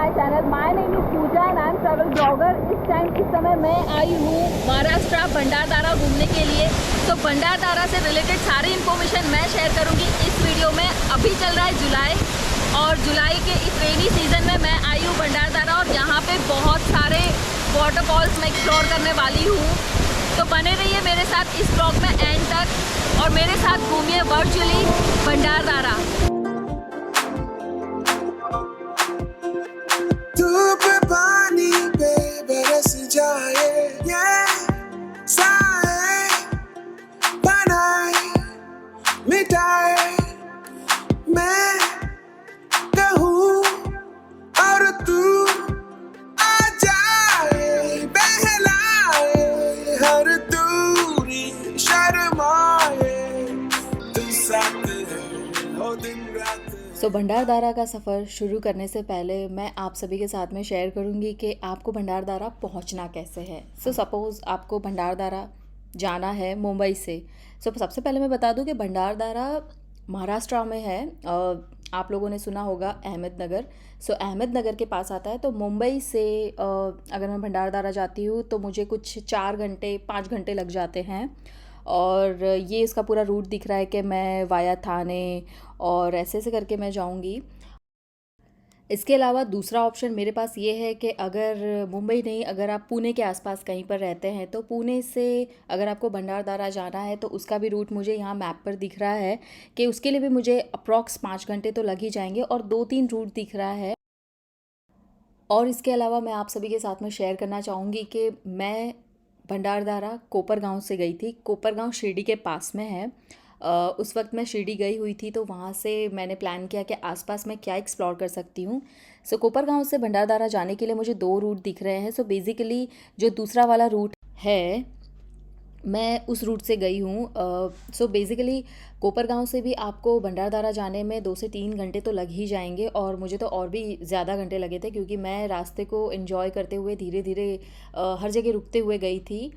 My channel. My name is Pooja and I am travel blogger. इस समय मैं आई हूँ महाराष्ट्र भंडारदरा घूमने के लिए। तो भंडारदरा से रिलेटेड सारी इन्फॉर्मेशन मैं शेयर करूँगी इस वीडियो में। अभी चल रहा है जुलाई और जुलाई के इस रेनी सीज़न में मैं आई हूँ भंडारदरा और यहाँ पे बहुत सारे वाटरफॉल्स मैं एक्सप्लोर करने वाली हूँ। तो बने रहिए मेरे साथ इस ब्लॉग में एंड तक और मेरे साथ घूमिए वर्चुअली भंडारदरा। धूप पानी पे बरस जाए ये साए बनाए मिटाए मैं कहूँ और तू आ जाए बहलाए हर दूरी शर्माए तू साथ है हो दिन रात। सो भंडारदरा का सफ़र शुरू करने से पहले मैं आप सभी के साथ में शेयर करूंगी कि आपको भंडारदरा पहुंचना कैसे है। सो सपोज़ आपको भंडारदरा जाना है मुंबई से। सबसे पहले मैं बता दूं कि भंडारदरा महाराष्ट्र में है। आप लोगों ने सुना होगा अहमदनगर। अहमदनगर के पास आता है। तो मुंबई से अगर मैं भंडारदरा जाती हूँ तो मुझे कुछ 4 घंटे 5 घंटे लग जाते हैं। और ये इसका पूरा रूट दिख रहा है कि मैं वाया थाने और ऐसे ऐसे करके मैं जाऊंगी। इसके अलावा दूसरा ऑप्शन मेरे पास ये है कि अगर मुंबई नहीं, अगर आप पुणे के आसपास कहीं पर रहते हैं तो पुणे से अगर आपको भंडारदरा जाना है तो उसका भी रूट मुझे यहाँ मैप पर दिख रहा है कि उसके लिए भी मुझे अप्रॉक्स 5 घंटे तो लग ही जाएंगे और 2-3 रूट दिख रहा है। और इसके अलावा मैं आप सभी के साथ में शेयर करना चाहूँगी कि मैं भंडारदरा कोपरगांव से गई थी। कोपरगांव शिरडी के पास में है। उस वक्त मैं शिरडी गई हुई थी तो वहाँ से मैंने प्लान किया कि आसपास मैं क्या एक्सप्लोर कर सकती हूँ। कोपरगांव से भंडारदरा जाने के लिए मुझे 2 रूट दिख रहे हैं। बेसिकली जो दूसरा वाला रूट है मैं उस रूट से गई हूँ। बेसिकली कोपरगांव से भी आपको भंडारदरा जाने में 2 से 3 घंटे तो लग ही जाएंगे और मुझे तो और भी ज़्यादा घंटे लगे थे क्योंकि मैं रास्ते को एंजॉय करते हुए धीरे धीरे हर जगह रुकते हुए गई थी।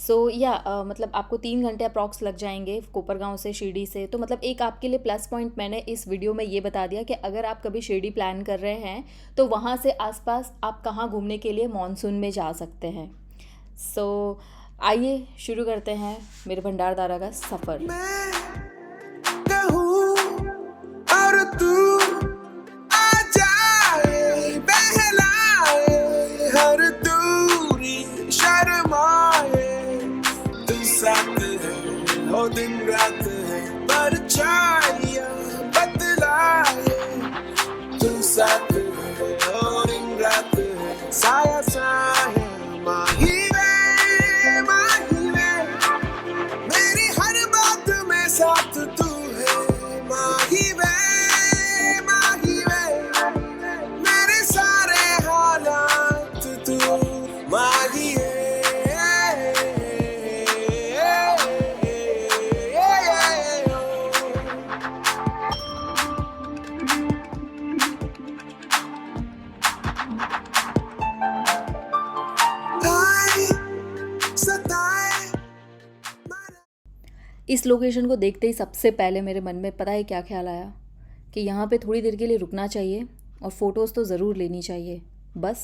मतलब आपको 3 घंटे अप्रॉक्स लग जाएंगे कोपरगांव से शिरडी से। तो मतलब एक आपके लिए प्लस पॉइंट मैंने इस वीडियो में ये बता दिया कि अगर आप कभी शिरडी प्लान कर रहे हैं तो वहाँ से आसपास आप कहाँ घूमने के लिए मानसून में जा सकते हैं। आइए शुरू करते हैं मेरे भंडारदरा का सफ़र। मैं कहूँ और तू आ जाए बहलाए हर दूरी शर्माए तू साथ है हो दिन रात है परछाइयाँ बदलाए तू साथ है हो दिन रात है साया साया माही साथ तू है माही वे मेरे सारे हालात तू माही इस लोकेशन को देखते ही सबसे पहले मेरे मन में पता है क्या ख्याल आया कि यहाँ पे थोड़ी देर के लिए रुकना चाहिए और फ़ोटोज़ तो ज़रूर लेनी चाहिए। बस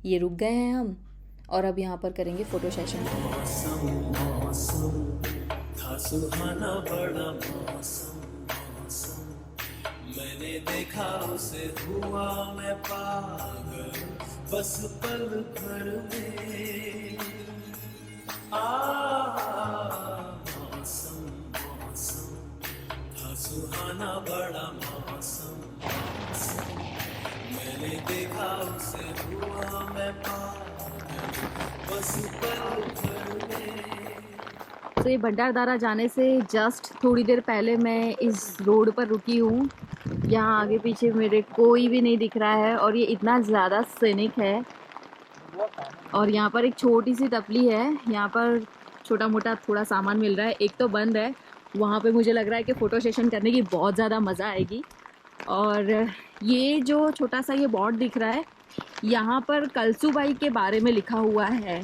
ये रुक गए हैं हम और अब यहाँ पर करेंगे फ़ोटो सेशन। था सुहाना बड़ा मैंने देखा उसे हुआ मैं पागल बस पल भर में सुहाना बड़ा मौसम मैंने देखा उसे हुआ मैं पागल बस पल भर में। ये भंडारदरा जाने से जस्ट थोड़ी देर पहले मैं इस रोड पर रुकी हूँ। यहाँ आगे पीछे मेरे कोई भी नहीं दिख रहा है और ये इतना ज़्यादा सीनिक है। और यहाँ पर एक छोटी सी टपली है, यहाँ पर छोटा मोटा थोड़ा सामान मिल रहा है। एक तो बंद है, वहाँ पे मुझे लग रहा है कि फ़ोटो सेशन करने की बहुत ज़्यादा मज़ा आएगी। और ये जो छोटा सा ये बोर्ड दिख रहा है यहाँ पर कलसूबाई के बारे में लिखा हुआ है।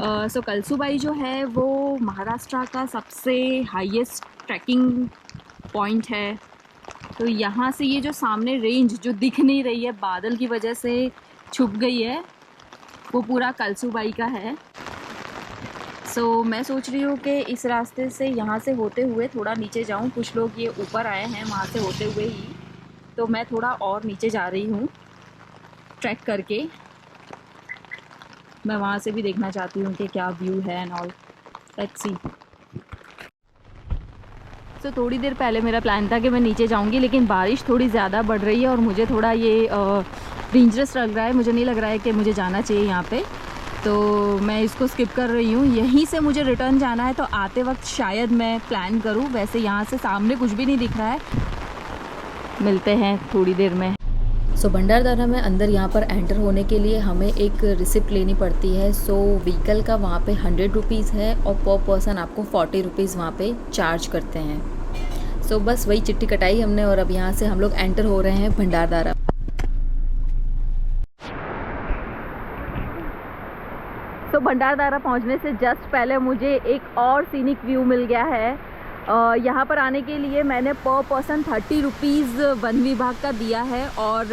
कलसूबाई जो है वो महाराष्ट्र का सबसे हाईएस्ट ट्रैकिंग पॉइंट है तो यहाँ से ये जो सामने रेंज जो दिख नहीं रही है, बादल की वजह से छुप गई है, वो पूरा कलसूबाई का है। सो मैं सोच रही हूँ कि इस रास्ते से यहाँ से होते हुए थोड़ा नीचे जाऊँ। कुछ लोग ये ऊपर आए हैं वहाँ से होते हुए ही, तो मैं थोड़ा और नीचे जा रही हूँ ट्रैक करके। मैं वहाँ से भी देखना चाहती हूँ कि क्या व्यू है and all. Let's see. So थोड़ी देर पहले मेरा प्लान था कि मैं नीचे जाऊँगी, लेकिन बारिश थोड़ी ज़्यादा बढ़ रही है और मुझे थोड़ा ये डेंजरस लग रहा है। मुझे नहीं लग रहा है कि मुझे जाना चाहिए यहाँ पे, तो मैं इसको स्किप कर रही हूँ। यहीं से मुझे रिटर्न जाना है, तो आते वक्त शायद मैं प्लान करूँ। वैसे यहाँ से सामने कुछ भी नहीं दिख रहा है। मिलते हैं थोड़ी देर में। सो भंडारदरा में अंदर यहाँ पर एंटर होने के लिए हमें एक रिसिप्ट लेनी पड़ती है। सो व्हीकल का वहाँ पे 100 रुपीज़ है और पर पर्सन आपको 40 रुपीज़ वहाँ पे चार्ज करते हैं। सो बस वही चिट्ठी कटाई हमने और अब यहाँ से हम लोग एंटर हो रहे हैं भंडारदरा। सो भंडारदरा पहुँचने से जस्ट पहले मुझे एक और सीनिक व्यू मिल गया है। यहाँ पर आने के लिए मैंने पर पर्सन 30 रुपीज़ वन विभाग का दिया है, और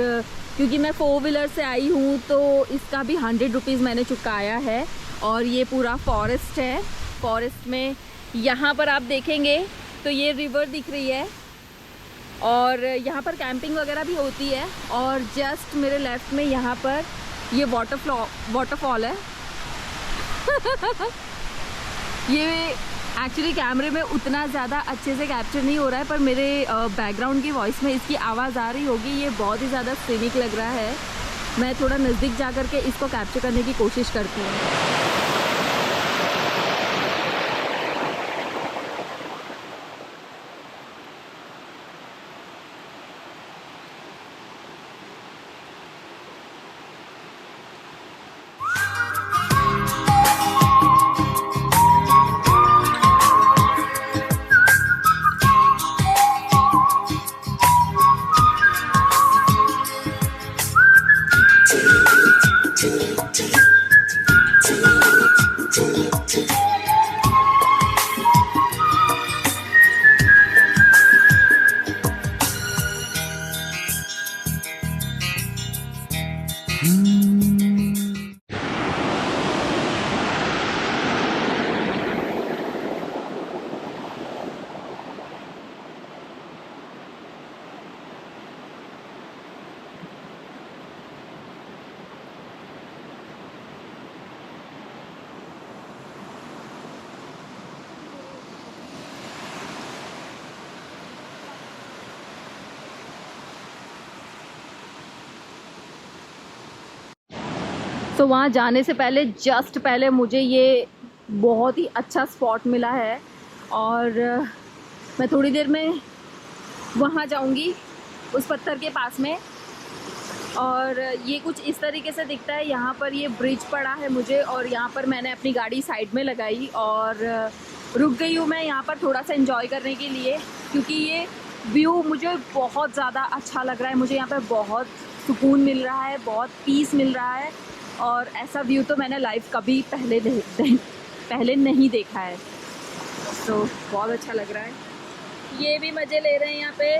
क्योंकि मैं 4 व्हीलर से आई हूँ तो इसका भी 100 रुपीज़ मैंने चुकाया है। और ये पूरा फॉरेस्ट है। फॉरेस्ट में यहाँ पर आप देखेंगे तो ये रिवर दिख रही है और यहाँ पर कैंपिंग वगैरह भी होती है। और जस्ट मेरे लेफ़्ट में यहाँ पर ये वाटरफॉल है। ये एक्चुअली कैमरे में उतना ज़्यादा अच्छे से कैप्चर नहीं हो रहा है, पर मेरे बैकग्राउंड की वॉइस में इसकी आवाज़ आ रही होगी। ये बहुत ही ज़्यादा सीनिक लग रहा है। मैं थोड़ा नज़दीक जा कर के इसको कैप्चर करने की कोशिश करती हूँ। तो वहाँ जाने से पहले जस्ट पहले मुझे ये बहुत ही अच्छा स्पॉट मिला है और मैं थोड़ी देर में वहाँ जाऊँगी उस पत्थर के पास में। और ये कुछ इस तरीके से दिखता है। यहाँ पर ये ब्रिज पड़ा है मुझे और यहाँ पर मैंने अपनी गाड़ी साइड में लगाई और रुक गई हूँ मैं यहाँ पर थोड़ा सा एंजॉय करने के लिए, क्योंकि ये व्यू मुझे बहुत ज़्यादा अच्छा लग रहा है। मुझे यहाँ पर बहुत सुकून मिल रहा है, बहुत पीस मिल रहा है और ऐसा व्यू तो मैंने लाइव कभी पहले नहीं देखा है। तो बहुत अच्छा लग रहा है। ये भी मज़े ले रहे हैं यहाँ पे।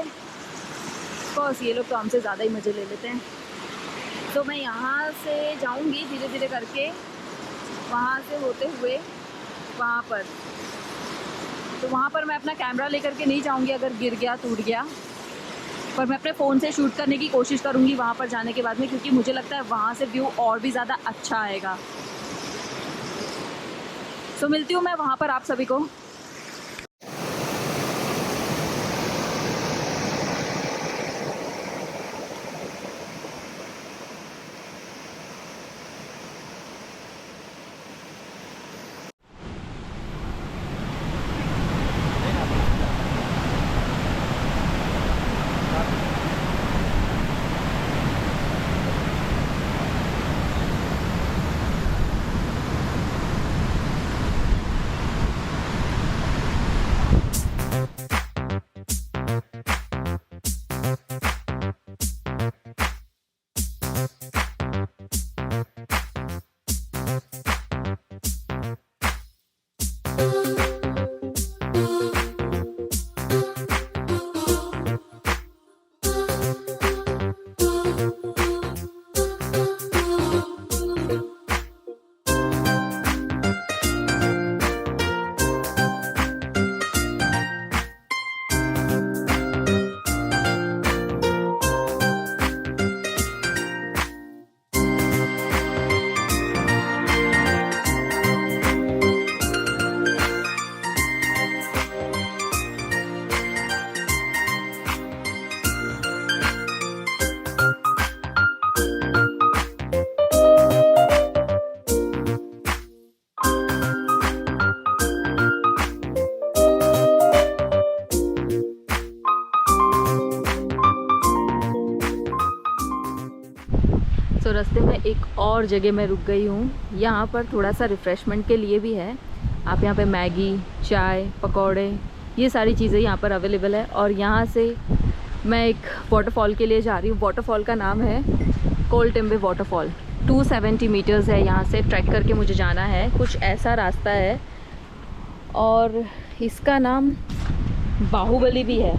बस ये लोग तो हमसे ज़्यादा ही मज़े ले लेते हैं। तो मैं यहाँ से जाऊँगी धीरे धीरे करके, वहाँ से होते हुए वहाँ पर। तो वहाँ पर मैं अपना कैमरा लेकर के नहीं जाऊँगी, अगर गिर गया टूट गया, पर मैं अपने फ़ोन से शूट करने की कोशिश करूँगी वहाँ पर जाने के बाद में, क्योंकि मुझे लगता है वहाँ से व्यू और भी ज़्यादा अच्छा आएगा। तो मिलती हूँ मैं वहाँ पर आप सभी को। रास्ते में एक और जगह मैं रुक गई हूँ। यहाँ पर थोड़ा सा रिफ़्रेशमेंट के लिए भी है। आप यहाँ पे मैगी, चाय, पकौड़े, ये सारी चीज़ें यहाँ पर अवेलेबल है। और यहाँ से मैं एक वाटरफॉल के लिए जा रही हूँ। वाटरफॉल का नाम है कोलटेम्बे वाटरफॉल। 270 मीटर्स है। यहाँ से ट्रैक करके मुझे जाना है। कुछ ऐसा रास्ता है और इसका नाम बाहुबली भी है।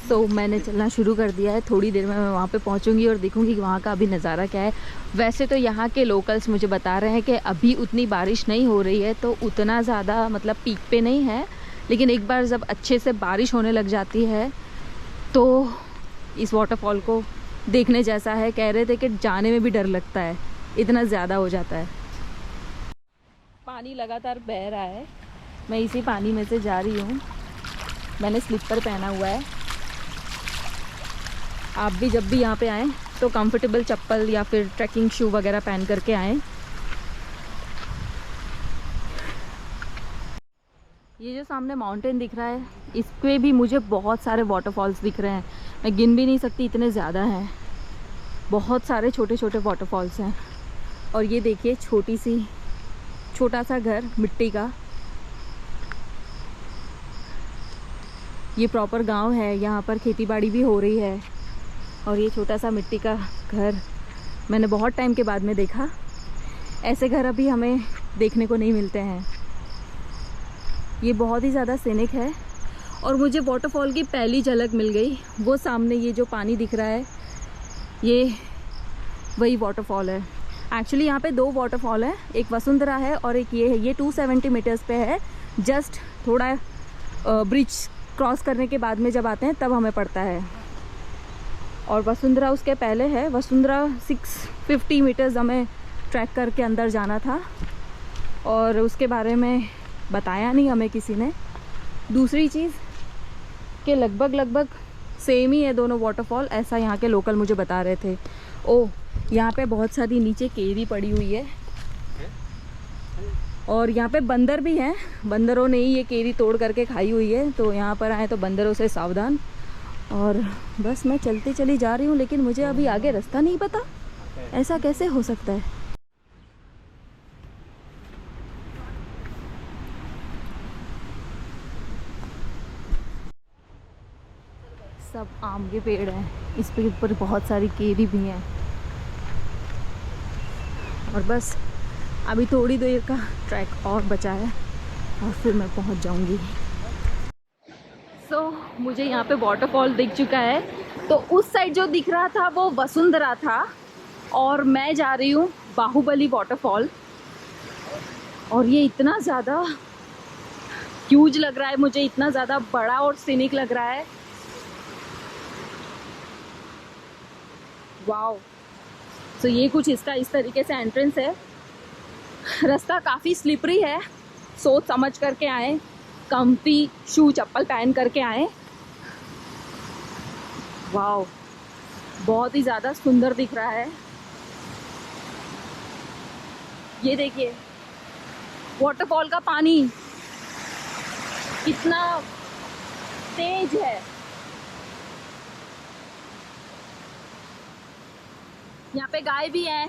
तो मैंने चलना शुरू कर दिया है। थोड़ी देर में मैं वहाँ पे पहुँचूँगी और देखूँगी कि वहाँ का अभी नज़ारा क्या है। वैसे तो यहाँ के लोकल्स मुझे बता रहे हैं कि अभी उतनी बारिश नहीं हो रही है, तो उतना ज़्यादा मतलब पीक पे नहीं है। लेकिन एक बार जब अच्छे से बारिश होने लग जाती है तो इस वाटरफॉल को देखने जैसा है। कह रहे थे कि जाने में भी डर लगता है, इतना ज़्यादा हो जाता है। पानी लगातार बह रहा है। मैं इसी पानी में से जा रही हूँ। मैंने स्लीपर पहना हुआ है। आप भी जब भी यहाँ पे आएँ तो कंफर्टेबल चप्पल या फिर ट्रैकिंग शू वगैरह पहन करके आएँ। ये जो सामने माउंटेन दिख रहा है, इस पे भी मुझे बहुत सारे वाटरफॉल्स दिख रहे हैं। मैं गिन भी नहीं सकती, इतने ज़्यादा हैं। बहुत सारे छोटे छोटे वाटरफॉल्स हैं। और ये देखिए छोटा सा घर मिट्टी का। ये प्रॉपर गांव है, यहाँ पर खेतीबाड़ी भी हो रही है। और ये छोटा सा मिट्टी का घर मैंने बहुत टाइम के बाद में देखा। ऐसे घर अभी हमें देखने को नहीं मिलते हैं। ये बहुत ही ज़्यादा सीनिक है। और मुझे वाटरफॉल की पहली झलक मिल गई। वो सामने ये जो पानी दिख रहा है, ये वही वाटरफॉल है। एक्चुअली यहाँ पे दो वाटरफॉल है, एक वसुंधरा है और एक ये है। ये 270 मीटर्स पे है। जस्ट थोड़ा ब्रिज क्रॉस करने के बाद में जब आते हैं तब हमें पड़ता है। और वसुंधरा उसके पहले है। वसुंधरा 650 मीटर्स हमें ट्रैक करके अंदर जाना था और उसके बारे में बताया नहीं हमें किसी ने। दूसरी चीज़ कि लगभग सेम ही है दोनों वाटरफॉल, ऐसा यहाँ के लोकल मुझे बता रहे थे। ओह, यहाँ पे बहुत सारी नीचे केरी पड़ी हुई है और यहाँ पे बंदर भी हैं। बंदरों ने ही ये केरी तोड़ करके खाई हुई है, तो यहाँ पर आए तो बंदरों से सावधान। और बस मैं चलती चली जा रही हूँ, लेकिन मुझे अभी आगे रास्ता नहीं पता। ऐसा कैसे हो सकता है? सब आम के पेड़ हैं। इस पेड़ पर बहुत सारी केरी भी हैं। और बस अभी थोड़ी देर का ट्रैक और बचा है और फिर मैं पहुंच जाऊंगी। मुझे यहाँ पे वाटरफॉल दिख चुका है। तो उस साइड जो दिख रहा था वो वसुंधरा था और मैं जा रही हूँ बाहुबली वाटरफॉल। और ये इतना ज़्यादा ह्यूज लग रहा है मुझे, इतना ज़्यादा बड़ा और सीनिक लग रहा है। वाओ। तो ये कुछ इसका इस तरीके से एंट्रेंस है। रास्ता काफ़ी स्लिपरी है, सोच समझ करके आए। कंफी शू चप्पल पहन करके आए। वाओ, बहुत ही ज़्यादा सुंदर दिख रहा है। ये देखिए वाटरफॉल का पानी कितना तेज है। यहाँ पे गाय भी हैं।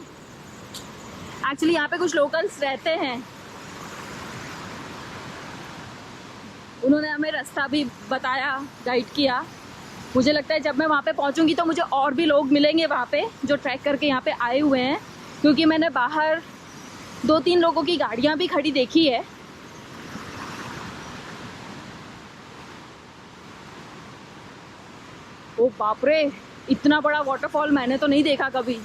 एक्चुअली यहाँ पे कुछ लोकल्स रहते हैं, उन्होंने हमें रास्ता भी बताया, गाइड किया। मुझे लगता है जब मैं वहाँ पे पहुँचूँगी तो मुझे और भी लोग मिलेंगे वहाँ पे जो ट्रैक करके यहाँ पे आए हुए हैं, क्योंकि मैंने बाहर 2-3 लोगों की गाड़ियाँ भी खड़ी देखी है। ओ बाप रे, इतना बड़ा वाटरफॉल मैंने तो नहीं देखा कभी।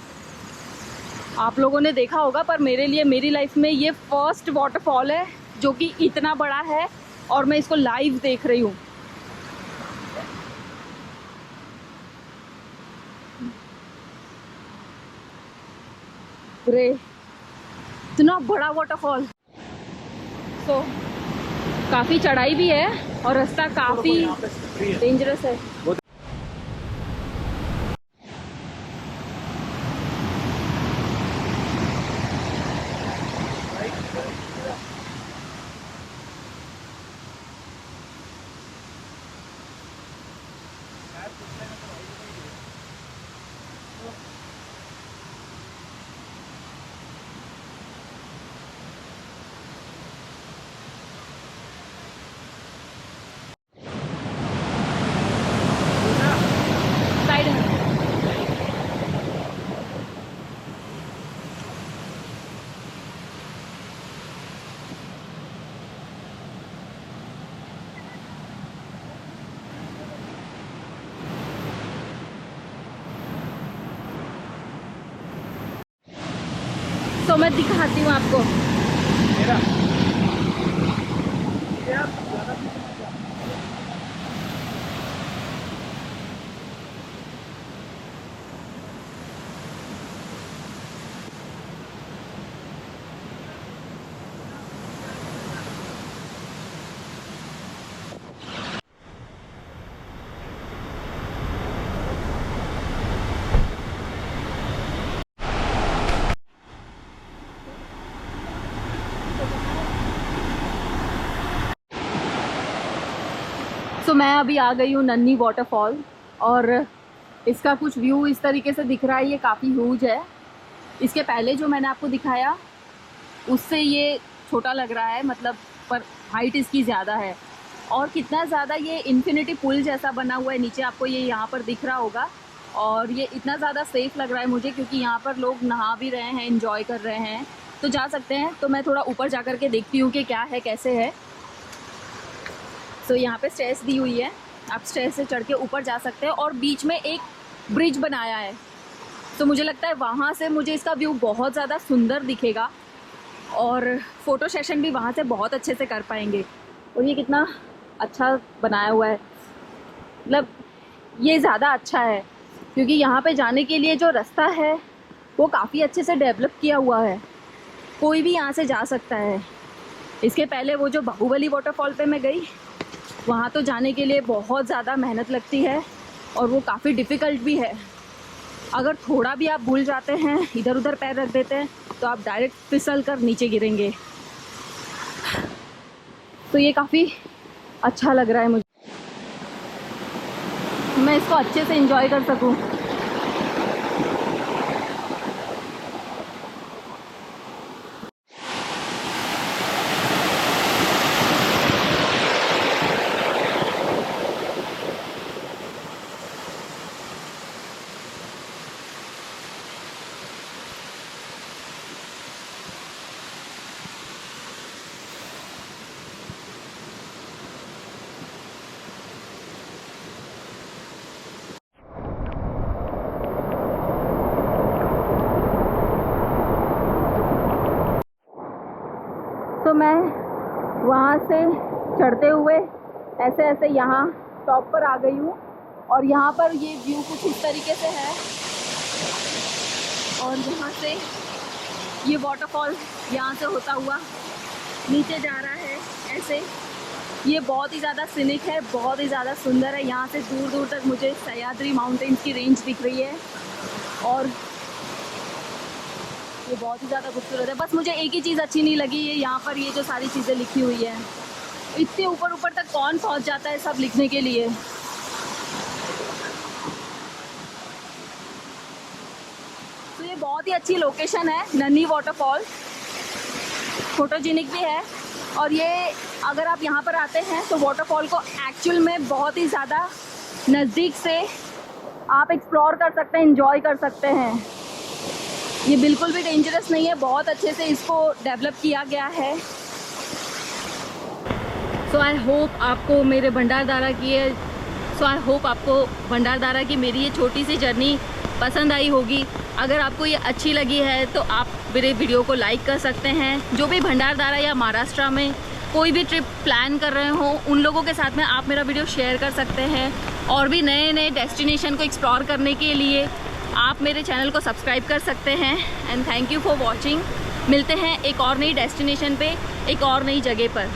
आप लोगों ने देखा होगा, पर मेरे लिए मेरी लाइफ में ये फर्स्ट वाटरफॉल है जो कि इतना बड़ा है और मैं इसको लाइव देख रही हूँ। अरे इतना बड़ा वाटरफॉल। तो काफ़ी चढ़ाई भी है और रास्ता काफ़ी डेंजरस है। तो मैं दिखाती हूँ आपको। तो मैं अभी आ गई हूँ नन्ही वाटरफॉल, और इसका कुछ व्यू इस तरीके से दिख रहा है। ये काफ़ी ह्यूज है। इसके पहले जो मैंने आपको दिखाया उससे ये छोटा लग रहा है, मतलब पर हाइट इसकी ज़्यादा है। और कितना ज़्यादा ये इन्फिनिटी पुल जैसा बना हुआ है, नीचे आपको ये यहाँ पर दिख रहा होगा। और ये इतना ज़्यादा सेफ़ लग रहा है मुझे, क्योंकि यहाँ पर लोग नहा भी रहे हैं, एंजॉय कर रहे हैं, तो जा सकते हैं। तो मैं थोड़ा ऊपर जा कर के देखती हूँ कि क्या है, कैसे है। तो यहाँ पे स्टेयर्स दी हुई है, आप स्टेयर्स से चढ़ के ऊपर जा सकते हैं। और बीच में एक ब्रिज बनाया है, तो मुझे लगता है वहाँ से मुझे इसका व्यू बहुत ज़्यादा सुंदर दिखेगा, और फ़ोटो सेशन भी वहाँ से बहुत अच्छे से कर पाएंगे। और ये कितना अच्छा बनाया हुआ है, मतलब ये ज़्यादा अच्छा है, क्योंकि यहाँ पे जाने के लिए जो रास्ता है वो काफ़ी अच्छे से डेवलप किया हुआ है, कोई भी यहाँ से जा सकता है। इसके पहले वो जो बाहुबली वाटरफॉल पे मैं गई, वहाँ तो जाने के लिए बहुत ज़्यादा मेहनत लगती है, और वो काफ़ी डिफ़िकल्ट भी है। अगर थोड़ा भी आप भूल जाते हैं, इधर उधर पैर रख देते हैं, तो आप डायरेक्ट फिसल कर नीचे गिरेंगे। तो ये काफ़ी अच्छा लग रहा है मुझे, मैं इसको अच्छे से एंजॉय कर सकूं। तो मैं वहाँ से चढ़ते हुए ऐसे ऐसे यहाँ टॉप पर आ गई हूँ, और यहाँ पर ये व्यू कुछ इस तरीके से है। और यहाँ से ये वाटरफॉल यहाँ से होता हुआ नीचे जा रहा है ऐसे। ये बहुत ही ज़्यादा सीनिक है, बहुत ही ज़्यादा सुंदर है। यहाँ से दूर दूर तक मुझे सह्याद्री माउंटेन्स की रेंज दिख रही है, और ये बहुत ही ज़्यादा खूबसूरत है। बस मुझे एक ही चीज़ अच्छी नहीं लगी, ये यहाँ पर ये जो सारी चीज़ें लिखी हुई है, इतने ऊपर ऊपर तक कौन पहुँच जाता है सब लिखने के लिए। तो ये बहुत ही अच्छी लोकेशन है नन्ही वाटरफॉल, फोटोजेनिक भी है। और ये अगर आप यहाँ पर आते हैं तो वाटरफॉल को एक्चुअल में बहुत ही ज़्यादा नज़दीक से आप एक्सप्लोर कर सकते हैं, एंजॉय कर सकते हैं। ये बिल्कुल भी डेंजरस नहीं है, बहुत अच्छे से इसको डेवलप किया गया है। सो आई होप आपको भंडारदरा की मेरी ये छोटी सी जर्नी पसंद आई होगी। अगर आपको ये अच्छी लगी है तो आप मेरे वीडियो को लाइक कर सकते हैं। जो भी भंडारदरा या महाराष्ट्र में कोई भी ट्रिप प्लान कर रहे हो, उन लोगों के साथ में आप मेरा वीडियो शेयर कर सकते हैं। और भी नए नए डेस्टिनेशन को एक्सप्लोर करने के लिए आप मेरे चैनल को सब्सक्राइब कर सकते हैं। And thank you for watching. मिलते हैं एक और नई डेस्टिनेशन पे, एक और नई जगह पर।